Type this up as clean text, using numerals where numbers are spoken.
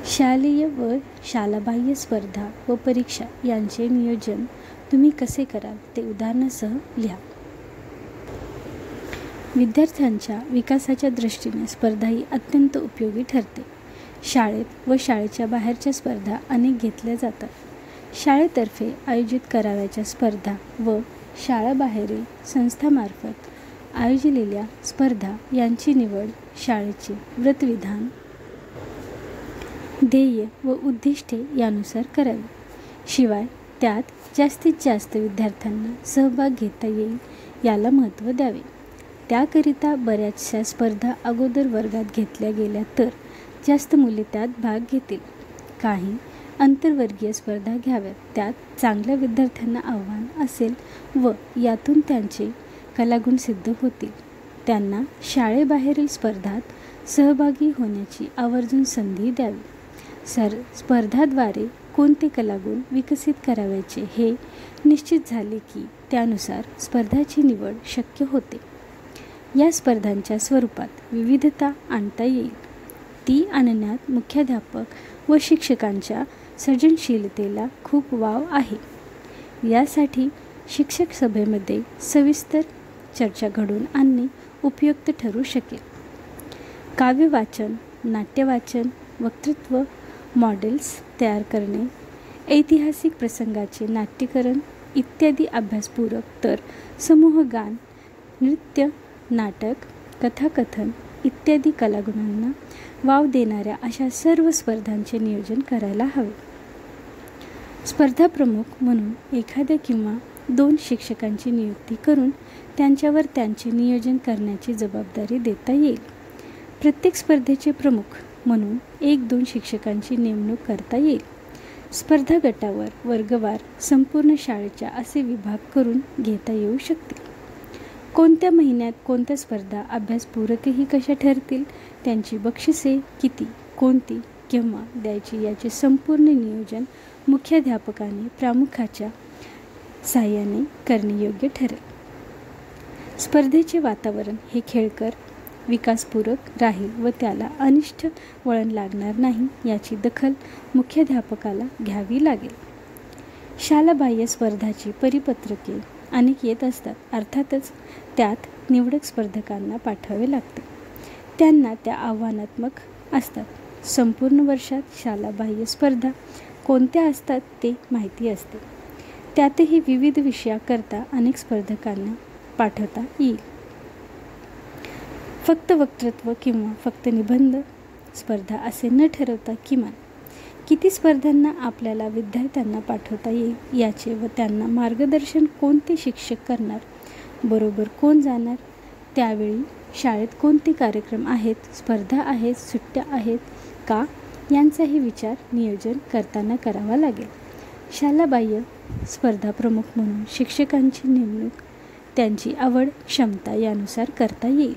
शालेय व शालाबाह्य स्पर्धा व परीक्षा यांचे नियोजन तुम्ही कसे कराल ते उदाहरणासह लिहा. विद्यार्थ्यांच्या विकासाच्या दृष्टीने स्पर्धा ही अत्यंत उपयोगी ठरते. शाळेत व शाळेच्या बाहेरच्या स्पर्धा अनेक घेतल्या जातात. शाळेतर्फे आयोजित करावयाच्या स्पर्धा व शाळाबाहेरील संस्थांमार्फत आयोजिलेल्या स्पर्धा यांची निवड शाळेचे व्रतविधान, ध्येय व उद्दिष्टे यानुसार करावी. शिवाय त्यात जास्तीत जास्त विद्यार्थ्यांना सहभाग घेता येईल याला महत्त्व द्यावे. त्याकरिता बऱ्याचशा स्पर्धा अगोदर वर्गात घेतल्या गेल्या तर जास्त मुले त्यात भाग घेतील. काही आंतरवर्गीय स्पर्धा घ्याव्यात. त्यात चांगल्या विद्यार्थ्यांना आव्हान असेल व यातून त्यांचे कलागुण सिद्ध होतील. त्यांना शाळेबाहेरील स्पर्धात सहभागी होण्याची आवर्जून संधी द्यावी. स्पर्धाद्वारे कोणते कलागुण विकसित करावयाचे हे निश्चित झाले की त्यानुसार स्पर्धाची निवड शक्य होते. या स्पर्धांच्या स्वरूपात विविधता आणता येईल. ती आणण्यात मुख्याध्यापक व शिक्षकांच्या सर्जनशीलतेला खूप वाव आहे. यासाठी शिक्षक सभेमध्ये सविस्तर चर्चा घडवून आणणे उपयुक्त ठरू शकेल. काव्यवाचन, नाट्यवाचन, वक्तृत्व मॉडेल्स तयार करणे, ऐतिहासिक प्रसंगाचे नाट्यकरण इत्यादी अभ्यासपूरक, तर समूहगान, नृत्य, नाटक, कथाकथन इत्यादी कलागुणांना वाव देणाऱ्या अशा सर्व स्पर्धांचे नियोजन करायला हवे. स्पर्धा प्रमुख म्हणून एखाद्या किंवा 2 शिक्षकांची नियुक्ती करून त्यांच्यावर त्यांचे नियोजन करण्याची जबाबदारी देता येईल. प्रत्येक स्पर्धेचे प्रमुख म्हणून 1-2 शिक्षकांची नेमणूक करता येईल. स्पर्धा गटावर, वर्गवार, संपूर्ण शाळेच्या असे विभाग करून घेता येऊ शकतील. कोणत्या महिन्यात कोणत्या स्पर्धा अभ्यासपूरकही कशा ठरतील, त्यांची बक्षिसे किती, कोणती, केव्हा द्यायची याचे संपूर्ण नियोजन मुख्याध्यापकाने प्रामुख्याच्या साहाय्याने करणे योग्य ठरेल. स्पर्धेचे वातावरण हे खेळकर, विकासपूरक राहील व त्याला अनिष्ट वळण लागणार नाही याची दखल मुख्याध्यापकाला घ्यावी लागेल. शालाबाह्य स्पर्धाची परिपत्रके अनेक येत असतात. अर्थातच त्यात निवडक स्पर्धकांना पाठवावे लागते. त्यांना त्या आव्हानात्मक असतात. संपूर्ण वर्षात शालाबाह्य स्पर्धा कोणत्या असतात ते माहिती असते. त्यातही विविध विषयाकरता अनेक स्पर्धकांना पाठवता येईल. फक्त वक्तृत्व किंवा फक्त निबंध स्पर्धा असे न ठरवता किमान किती स्पर्धांना आपल्याला विद्यार्थ्यांना पाठवता येईल याचे व त्यांना मार्गदर्शन कोणते शिक्षक करणार, बरोबर कोण जाणार, त्यावेळी शाळेत कोणते कार्यक्रम आहेत, स्पर्धा आहेत, सुट्ट्या आहेत का यांचाही विचार नियोजन करताना करावा लागेल. शालाबाह्य स्पर्धा प्रमुख म्हणून शिक्षकांची नेमणूक त्यांची आवड, क्षमता यानुसार करता येईल.